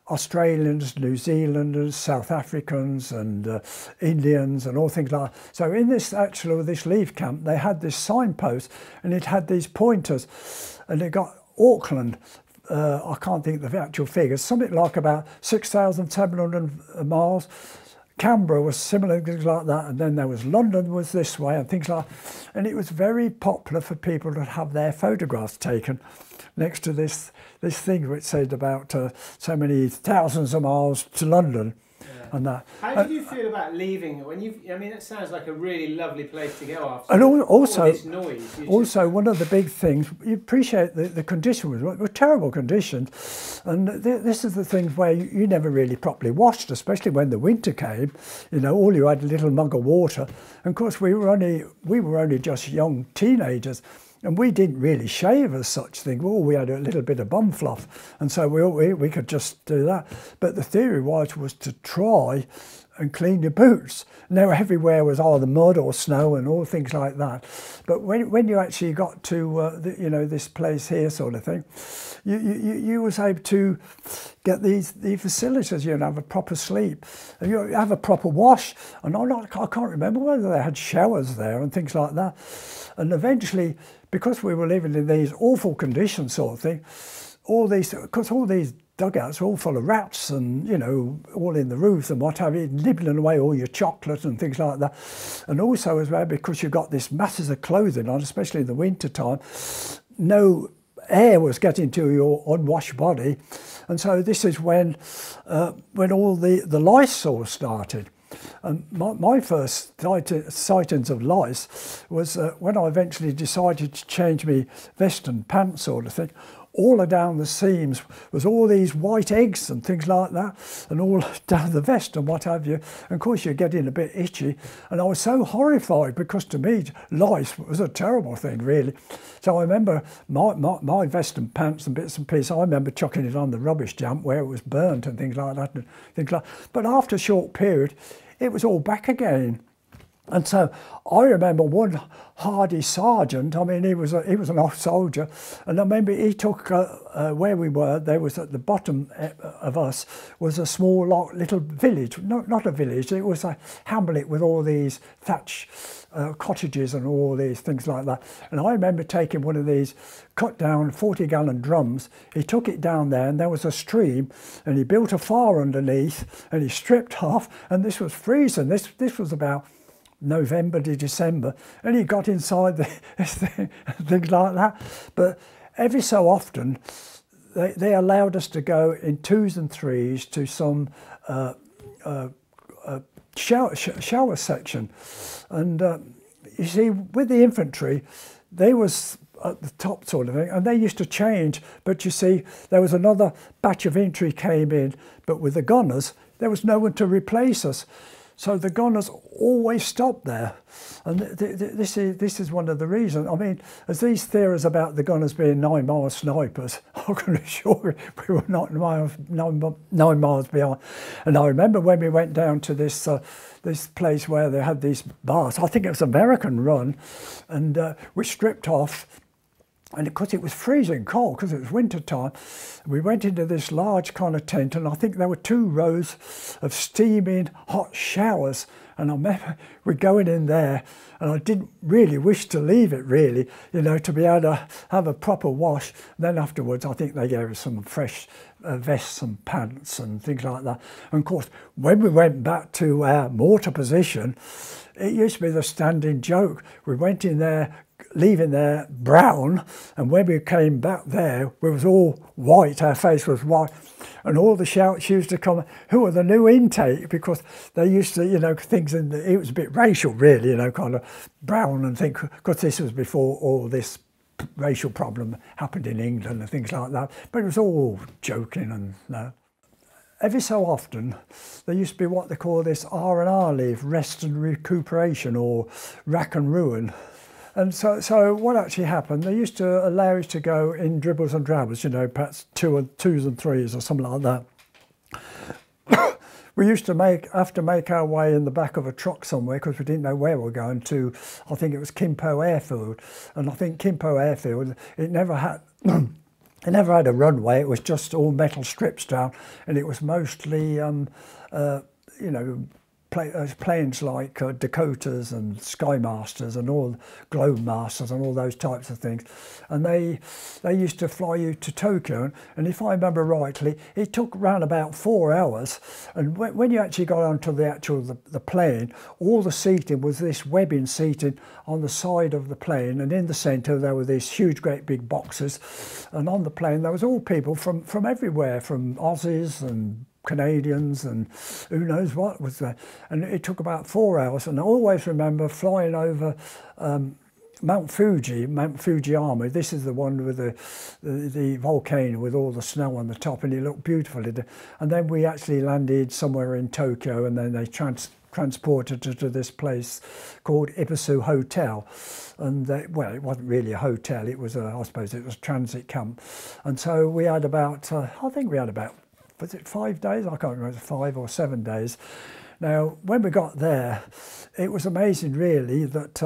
Australians, New Zealanders, South Africans and Indians and all things like that. So in this leave camp, they had this signpost, and it had these pointers, and it got Auckland, I can't think of the actual figures, something like about 6,700 miles. Canberra was similar, things like that, and then there was London was this way and things like that. And it was very popular for people to have their photographs taken next to this thing which said about so many thousands of miles to London. And that. How did you feel about leaving? When I mean, that sounds like a really lovely place to go after. And also, all this noise. Also, one of the big things, you appreciate the conditions were terrible conditions, and this is the things where you never really properly washed, especially when the winter came. All you had a little mug of water, and of course we were only just young teenagers. And we didn't really shave as such thing. Well, we had a little bit of bum fluff, and so we could just do that. But the theory was to try and clean your boots. Now everywhere was either mud or snow and all things like that. But when you actually got to this place here, sort of thing, you was able to get the facilities. Have a proper sleep, and you have a proper wash. And I can't remember whether they had showers there and things like that. And eventually, because we were living in these awful conditions, sort of thing, all these dugouts are all full of rats and, all in the roofs and what have you, nibbling away all your chocolate and things like that. And also as well, because you've got this masses of clothing on, especially in the winter time, no air was getting to your unwashed body. And so this is when all the lice sores started. And my first sightings of lice was when I eventually decided to change my vest and pants, sort of thing. All down the seams was all these white eggs and things like that, and all down the vest and what have you. And of course you're getting a bit itchy, and I was so horrified because to me lice was a terrible thing, really. So I remember my vest and pants and bits and pieces, I remember chucking it on the rubbish dump where it was burnt and things like that. But after a short period, it was all back again. And so I remember one hardy sergeant. I mean, he was an old soldier, and I remember he took where we were. There was at the bottom of us was a small little village, not a village. It was a hamlet with all these thatch cottages and all these things like that. And I remember taking one of these cut down 40-gallon drums. He took it down there, and there was a stream, and he built a fire underneath, and he stripped off, and this was freezing. This was about November to December, and he got inside this thing, things like that. But every so often they allowed us to go in 2s and 3s to some shower section. And you see, with the infantry, they was at the top sort of thing, and they used to change. But you see, there was another batch of infantry came in, but with the gunners there was no one to replace us. So the gunners always stopped there, and this is one of the reasons. I mean, as these theories about the gunners being 9-mile snipers, I can assure you we were not 9 miles behind. And I remember when we went down to this place where they had these bars. I think it was American run, and we stripped off. And because it was freezing cold, because it was winter time, we went into this large kind of tent, and I think there were 2 rows of steaming hot showers. And I remember we going in there, and I didn't really wish to leave it, really, you know, to be able to have a proper wash. And then afterwards, I think they gave us some fresh vests and pants and things like that. And of course, when we went back to our mortar position, it used to be the standing joke. We went in there, leaving there brown, and when we came back there, we was all white, our face was white, and all the shouts used to come, who are the new intake, because they used to, you know, things in it was a bit racial, really, you know, kind of brown and think, because this was before all this racial problem happened in England and things like that, but it was all joking and no. Every so often, there used to be what they call this R&R leave, rest and recuperation, or rack and ruin. And so what actually happened, they used to allow us to go in dribbles and drabbles, you know, perhaps 2s and 3s or something like that. We used to have to make our way in the back of a truck somewhere because we didn't know where we were going to. I think it was Kimpo Airfield. And I think Kimpo Airfield, it never had a runway. It was just all metal strips down. And it was mostly, you know, planes like Dakotas and Skymasters and all Globemasters and all those types of things, and they used to fly you to Tokyo, and if I remember rightly, it took around about 4 hours. And when you actually got onto the plane, all the seating was this webbing seating on the side of the plane, and in the centre there were these huge great big boxes, and on the plane there was all people from everywhere, from Aussies and Canadians and who knows what was there. And it took about 4 hours, and I always remember flying over Mount Fujiyama. This is the one with the volcano with all the snow on the top, and it looked beautiful. And then we actually landed somewhere in Tokyo, and then they transported us to this place called Ibisu Hotel. And well, it wasn't really a hotel, it was I suppose it was a transit camp. And so we had about, I think we had about, was it 5 days? I can't remember, 5 or 7 days. Now, when we got there, it was amazing, really, that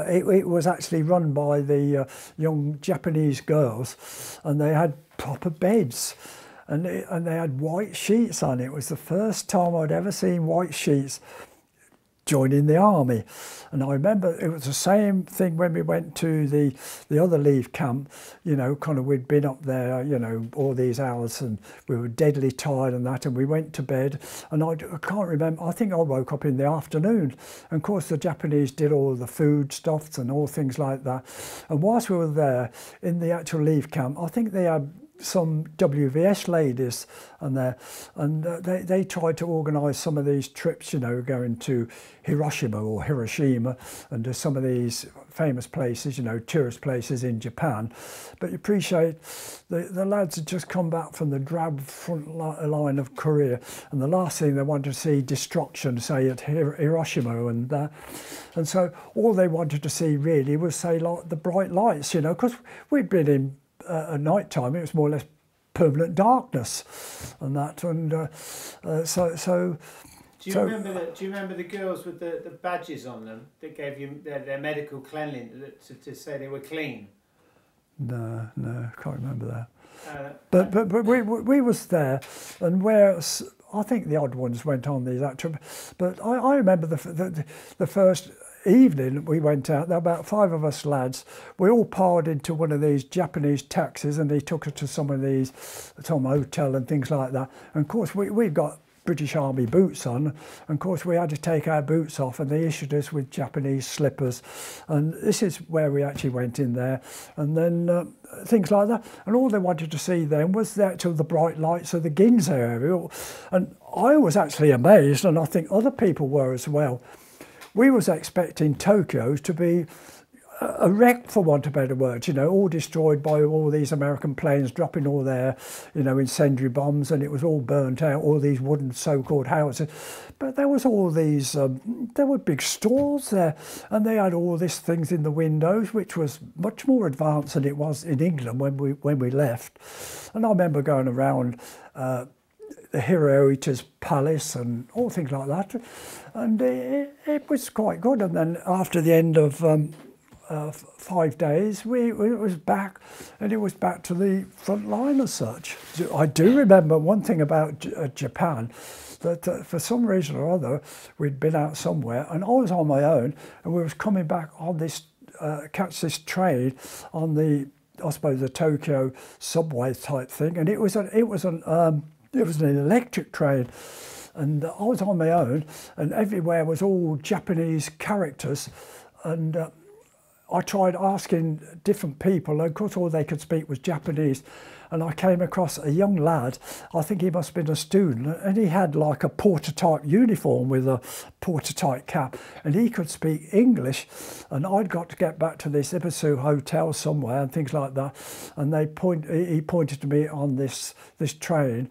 it was actually run by the young Japanese girls, and they had proper beds, and they had white sheets on. It was the first time I'd ever seen white sheets joining the army. And I remember it was the same thing when we went to the other leave camp, you know, kind of we'd been up there, you know, all these hours, and we were deadly tired and that, and we went to bed, and I can't remember, I think I woke up in the afternoon, and of course the Japanese did all the food stuffs and all things like that. And whilst we were there in the actual leave camp, I think they had some WVS ladies and they tried to organise some of these trips, you know, going to Hiroshima and to some of these famous places, you know, tourist places in Japan. But you appreciate the lads had just come back from the drab front line of Korea, and the last thing they wanted to see destruction, say, at Hiroshima and that. And so all they wanted to see really was, say, like the bright lights, you know, because we'd been in at night time, it was more or less permanent darkness and that, and so Do you remember the? Do you remember the girls with the badges on them that gave you their medical cleanliness to say they were clean? No, can't remember that. But we was there, and where I think the odd ones went on these actual. But I remember the first evening we went out. There were about 5 of us lads. We all piled into one of these Japanese taxis, and they took us to some hotel and things like that. And of course we've got British Army boots on, and of course we had to take our boots off, and they issued us with Japanese slippers, and this is where we actually went in there, and then things like that. And all they wanted to see then was the bright lights of the Ginza area, and I was actually amazed, and I think other people were as well. We was expecting Tokyo to be a wreck, for want of better words, you know, all destroyed by all these American planes dropping all their, you know, incendiary bombs, and it was all burnt out, all these wooden so-called houses. But there was all these, there were big stores there, and they had all these things in the windows, which was much more advanced than it was in England when we left. And I remember going around the Hirohito's palace and all things like that, and it was quite good. And then after the end of 5 days, it was back, and it was back to the front line as such. I do remember one thing about Japan, that for some reason or other we'd been out somewhere, and I was on my own, and we was coming back on this catch this train on the, I suppose, the Tokyo subway type thing, and it was an electric train. And I was on my own, and everywhere was all Japanese characters, and I tried asking different people, and of course all they could speak was Japanese, and I came across a young lad, I think he must have been a student, and he had like a porter-type uniform with a porter-type cap, and he could speak English, and I'd got to get back to this Ibisu hotel somewhere and things like that, and he pointed to me on this train.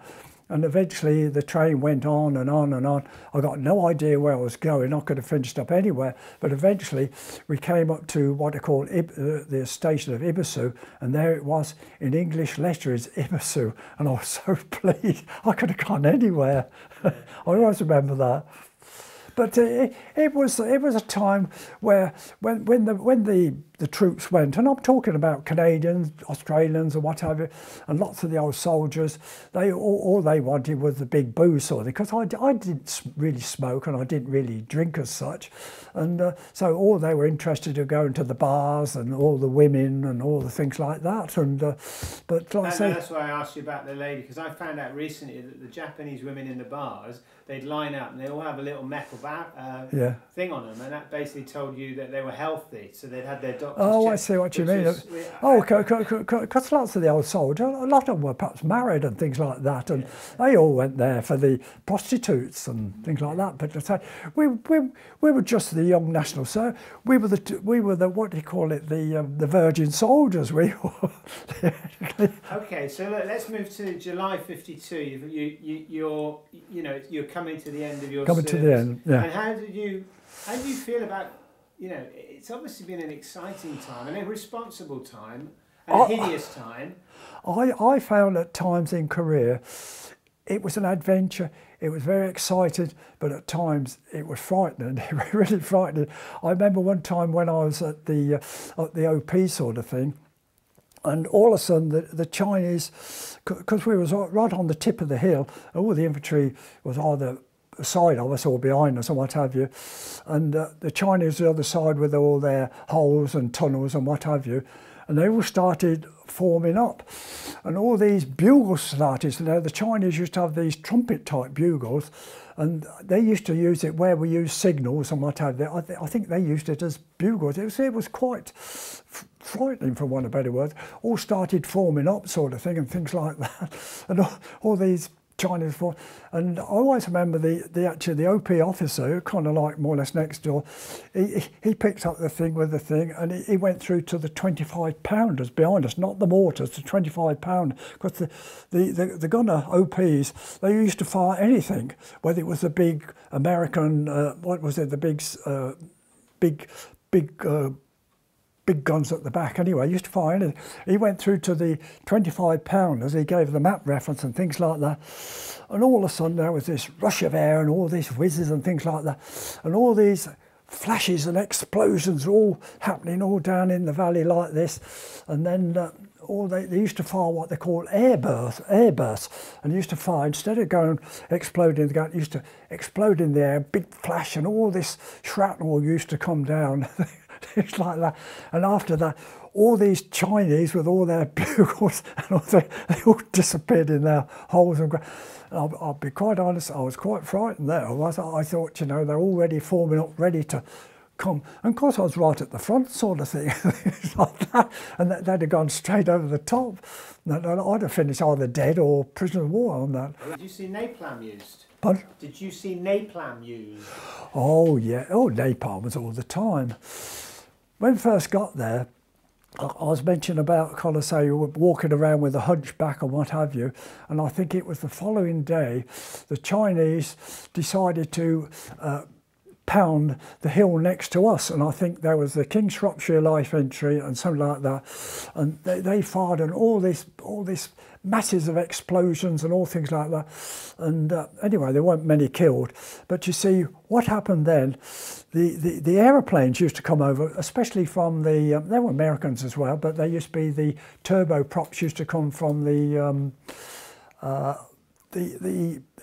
And eventually the train went on and on and on. I got no idea where I was going. I could have finished up anywhere. But eventually we came up to what they call the station of Ibisu, and there it was in English letters, Ibisu. And I was so pleased. I could have gone anywhere. I always remember that. But it was a time where when the troops went, and I'm talking about Canadians, Australians, and what have you, and lots of the old soldiers, all they wanted was the big booze sort of thing, because I didn't really smoke and I didn't really drink as such, and so all they were interested in going to the bars and all the women and all the things like that. And but like I say, that's why I asked you about the lady, because I found out recently that the Japanese women in the bars, they'd line up and they all have a little metal thing on them, and that basically told you that they were healthy, so they'd had their doctors Oh, check, I see what you mean. Because lots of the old soldiers, a lot of them were perhaps married and things like that, and they all went there for the prostitutes and things like that. But to say, we were just the young national, so we were the what do you call it, the virgin soldiers. We were. Okay, so let's move to July '52. You're coming to the end of your coming service. To the end, yeah. And how did you feel about, it's obviously been an exciting time and a responsible time and a hideous time. I found at times in Korea it was an adventure. It was very exciting, but at times it was frightening. It was really frightening. I remember one time when I was at the OP sort of thing, and all of a sudden the Chinese, because we was right on the tip of the hill, all the infantry was either side of us or behind us or what have you, and the Chinese the other side with all their holes and tunnels and what have you, and they all started forming up, and all these bugles started. So the Chinese used to have these trumpet type bugles, and they used to use it where we use signals and what have you. I think they used it as bugles. It was quite frightening, for want of better words. All started forming up sort of thing and things like that, and all these Chinese force. And I always remember the OP officer, kind of like more or less next door, he picked up the thing with the thing, and he went through to the 25 pounders behind us, not the mortars, the 25 pounder, because the gunner OPs, they used to fire anything, whether it was the big American, what was it, the big big guns at the back anyway. Used to fire anything. He went through to the 25 pounders. He gave the map reference and things like that. And all of a sudden there was this rush of air and all these whizzes and things like that. And all these flashes and explosions all happening all down in the valley like this. And then they used to fire what they call airbursts. And used to fire, instead of going exploding the gun, it used to explode in the air, big flash, and all this shrapnel used to come down. It's like that. And after that, all these Chinese with all their bugles, and all they all disappeared in their holes. And I'll be quite honest, I was quite frightened there. I thought, you know, they're already forming up, ready to come. And of course, I was right at the front, sort of thing, like that. And they'd have gone straight over the top. And I'd have finished either dead or prisoner of war on that. Did you see napalm used? Pardon? Did you see napalm used? Oh, yeah. Oh, napalm was all the time. When I first got there, I was mentioning about, kind of say, walking around with a hunchback and what have you, and I think it was the following day, the Chinese decided to pound the hill next to us, and I think there was the King's Shropshire Light Infantry and something like that, and they fired on all this masses of explosions and all things like that. And anyway, there weren't many killed. But you see, what happened then, the aeroplanes used to come over, especially from the, they were Americans as well, but they used to be the turboprops used to come from the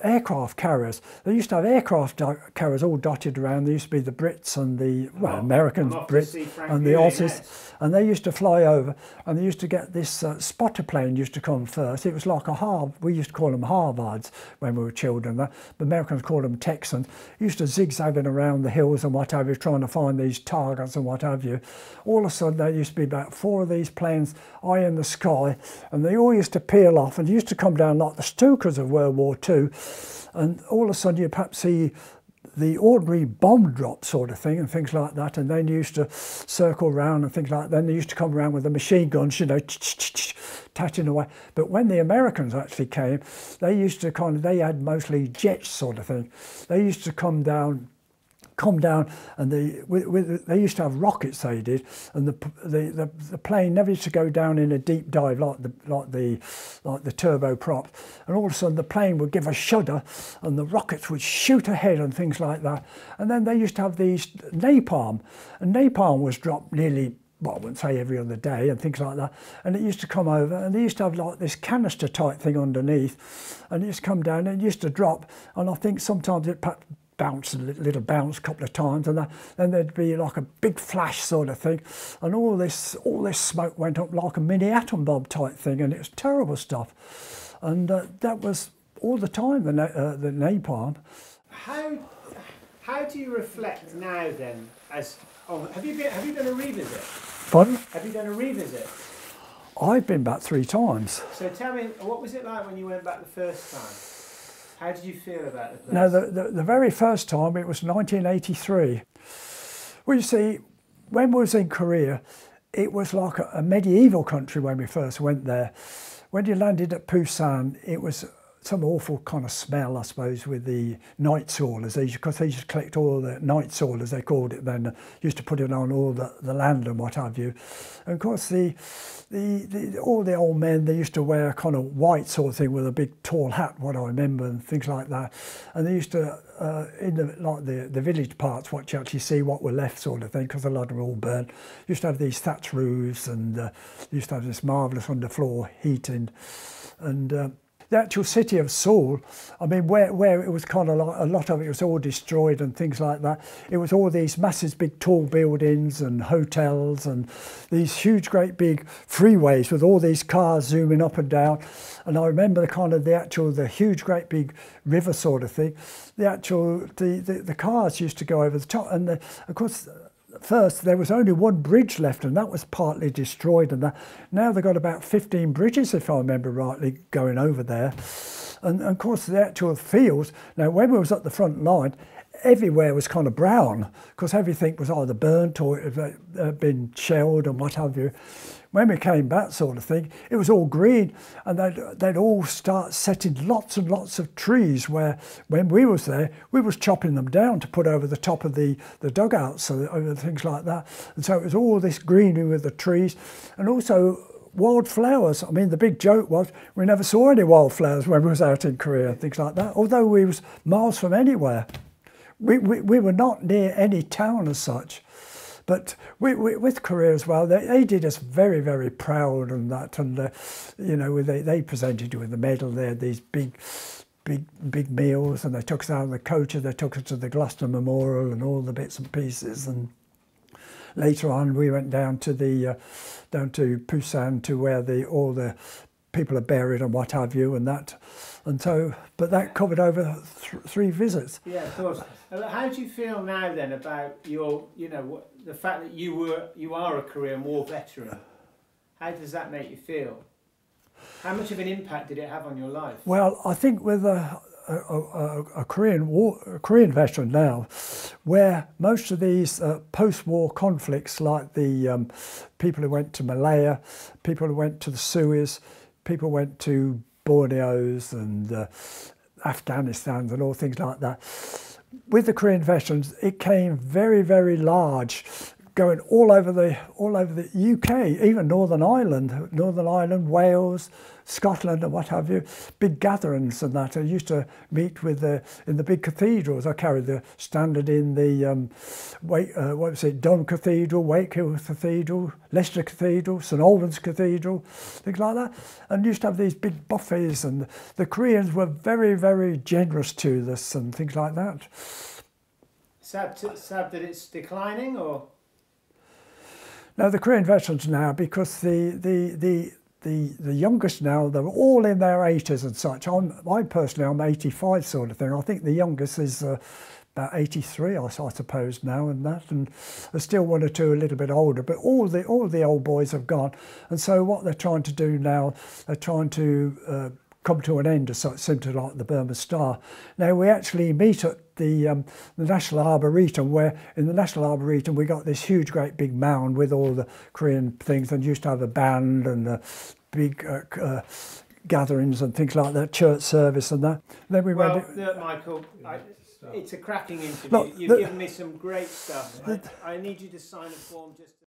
aircraft carriers. They used to have aircraft carriers all dotted around. There used to be the Brits and the Americans, Brits and the Aussies, and they used to fly over, and they used to get this spotter plane used to come first. It was like a Harvard, we used to call them Harvards when we were children. The Americans called them Texans. Used to zigzagging around the hills and what have you, trying to find these targets and what have you. All of a sudden there used to be about 4 of these planes high in the sky, and they all used to peel off and used to come down like the Stukas of World War II. And all of a sudden you perhaps see the ordinary bomb drop sort of thing and things like that, and then you used to circle around and things like that. Then they used to come around with the machine guns, you know, tatting away. But when the Americans actually came, they used to they had mostly jets sort of thing. They used to come down, and they used to have rockets, they did, and the plane never used to go down in a deep dive like the turboprop, and all of a sudden the plane would give a shudder and the rockets would shoot ahead and things like that. And then they used to have these napalm, and napalm was dropped nearly, well, I wouldn't say every other day and things like that, and it used to come over, and they used to have like this canister type thing underneath, and it used to come down and it used to drop, and I think sometimes it bounce, a little bounce a couple of times, and then there'd be like a big flash sort of thing, and all this smoke went up like a mini atom bomb type thing, and it was terrible stuff. And that was all the time, the napalm. How do you reflect now then? Have you done a revisit? Pardon? Have you done a revisit? I've been back 3 times. So tell me, what was it like when you went back the first time? How did you feel about the place? Now, the very first time, it was 1983. Well, you see, when we was in Korea, it was like a medieval country when we first went there. When you landed at Busan, it was some awful kind of smell, I suppose, with the night soilers, because they used to collect all the night soilers, they called it then, used to put it on all the land and what have you. And of course, all the old men, they used to wear a kind of white sort of thing with a big tall hat, what I remember, and things like that. And they used to, in the village parts, what you actually see what were left sort of thing, because a lot of them were all burnt, used to have these thatch roofs, and used to have this marvellous underfloor heating. And the actual city of Seoul, I mean, where it was kind of like, a lot of it was all destroyed and things like that. It was all these massive big tall buildings and hotels and these huge great big freeways with all these cars zooming up and down. And I remember the huge great big river sort of thing. The cars used to go over the top, and of course, first there was only one bridge left, and that was partly destroyed, and now they've got about 15 bridges, if I remember rightly, going over there. And of course the actual fields, now when we was at the front line, everywhere was kind of brown because everything was either burnt or it had been shelled and what have you. When we came back, sort of thing, it was all green, and they'd all start setting lots and lots of trees where, when we was there, we was chopping them down to put over the top of the dugouts, so over things like that. And so it was all this greenery with the trees, and also wildflowers. I mean, the big joke was we never saw any wildflowers when we was out in Korea and things like that, although we was miles from anywhere. We were not near any town as such. But with Korea as well, they did us very, very proud and that, and you know, they presented you with the medal. They had these big meals, and they took us out on the coaches. They took us to the Gloucester Memorial and all the bits and pieces. And later on, we went down to Busan, to where all the people are buried and what have you, and that. And so, but that covered over 3 visits. Yeah, of course. How do you feel now then about your, you know, the fact that you are a Korean War veteran? How does that make you feel? How much of an impact did it have on your life? Well, I think with a Korean veteran now, where most of these post-war conflicts, like the people who went to Malaya, people who went to the Suez, people went to Borneos and Afghanistan and all things like that. With the Korean veterans, it came very, very large, going all over the UK, even Northern Ireland, Wales, Scotland, and what have you. Big gatherings and that. I used to meet with in the big cathedrals. I carried the standard in the Durham Cathedral, Wakefield Cathedral, Leicester Cathedral, St Albans Cathedral, things like that. And used to have these big buffets, and the Koreans were very, very generous to us and things like that. Sad that it's declining, or? No, the Korean veterans now, because the youngest now, they're all in their 80s and such. I personally, I'm 85 sort of thing. I think the youngest is about 83, I suppose now, and that. And there's still 1 or 2 a little bit older, but all the old boys have gone. And so what they're trying to do now, they're trying to come to an end, simply like the Burma Star. Now we actually meet at the National Arboretum, where in the National Arboretum we got this huge, great big mound with all the Korean things, and used to have a band and big gatherings and things like that, church service and that. Then we went. Look, Michael, it's a cracking interview. You've given me some great stuff. I need you to sign a form just.